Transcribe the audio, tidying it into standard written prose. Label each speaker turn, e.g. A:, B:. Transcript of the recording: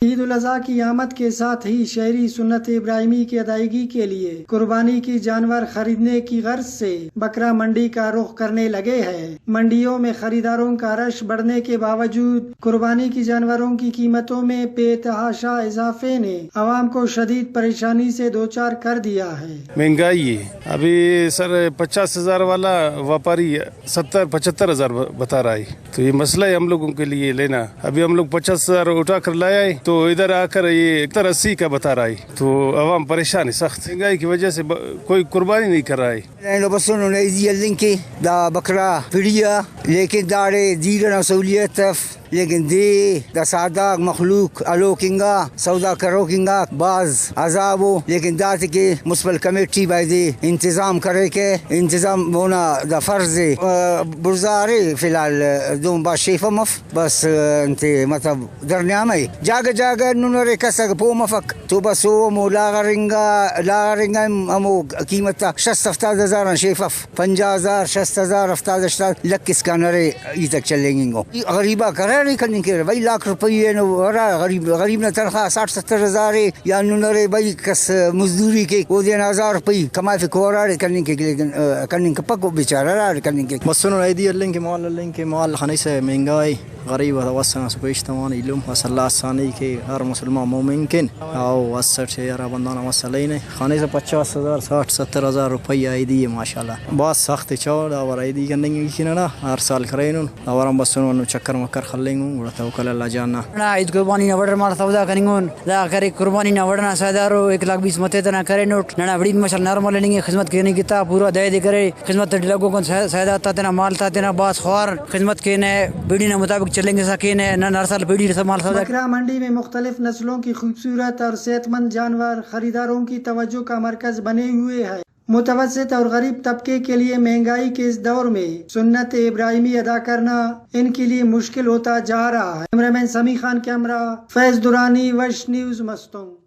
A: عید الاضحیٰ کی آمد کے ساتھ ہی شہری سنت ابراہیمی کی ادائیگی کے لیے قربانی کی جانور خریدنے کی غرض سے بکرا منڈی کا رخ کرنے لگے ہیں۔ منڈیوں میں خریداروں کا رش بڑھنے کے باوجود قربانی کی جانوروں کی قیمتوں میں بے تحاشا اضافے نے عوام کو شدید پریشانی سے دوچار کر دیا ہے۔
B: مہنگائی ہے، ابھی سر 50,000 والا ویاپاری 70-75,000 بتا رہا ہے، تو یہ مسئلہ ہے ہم لوگوں کے لیے لینا۔ ابھی ہم لوگ 50,000 اٹھا کر لایا ہے تو ادھر آ کر یہ 80 کا بتا رہا ہے، تو عوام پریشان ہے سخت۔ مہنگائی کی وجہ سے کوئی قربانی نہیں کر رہا ہے۔
C: دا بکرا پڑیا لیکن داڑے دیگر سہولیت لیکن دا سادہ مخلوق الوکنگا سودا کروکنگا بعض عذابو لیکن دات کے مسپل کمیٹی باید انتظام کرے کے انتظام ہونا دا فرض برزارے فی الحال دوم با شیفہ مف بس انتے مطلب درنیام ہے جاگہ جاگہ نونرے کسا پو مفک تو بس وہ مو لاغرنگا ہمو قیمت 60,000 شیفف 50,000 60,000 70,000 لکس کا نرے ای تک چلیں گے گو غریبہ کرے نہیں کرنے کے بھائی لاکھ روپیے غریب نے تنخواہ 60-70 ہزار یا نرے بھائی کس مزدوری کے وہ دین 1,000 روپی کمائے پھر کورا کرنے کے لیکن کرنے کے پکو بیچارہ کرنے کے
D: مسنون ایدی اللہ کے مال خانی سے مہنگائی غریب وسنا سپیشتمان علم وصلی اللہ ثانی کے ہر مسلمان ممکن او 68 یارا بندانا مسئلہ نے خانے سے 50,000 60-70 ہزار روپیہ ایدی ہے ماشاءاللہ بہت سخت چوڑ اور ایدی کرنے کی نا ہر سال کرینون اور ہم بسنون چکر مکر خلنگون اور توکل اللہ جاننا
E: نا عید قربانی نہ وڑر مال سودا کرنگون لا کرے قربانی نہ وڑنا سادارو 1,20,000 متے نہ کرے نوٹ نہ بڑی مشل نارمل لیں خدمت کرنے کی تا پورا دے کرے خدمت لوگوں کو سادا تا مال تا باس خوار خدمت کے نے بیڑی نہ مطابق چلیں گے سکین ہے نہ ہر سال بیڑی سمال سودا۔
A: بکرا منڈی میں مختلف نسلوں کی خوبصورت اور صحت مند جانور خریداروں کی توجہ کا مرکز بنے ہوئے ہیں۔ متوسط اور غریب طبقے کے لیے مہنگائی کے اس دور میں سنت ابراہیمی ادا کرنا ان کے لیے مشکل ہوتا جا رہا ہے۔ کیمرہ مین سمیع خان کیمرہ فیض درانی، وش نیوز، مستونگ۔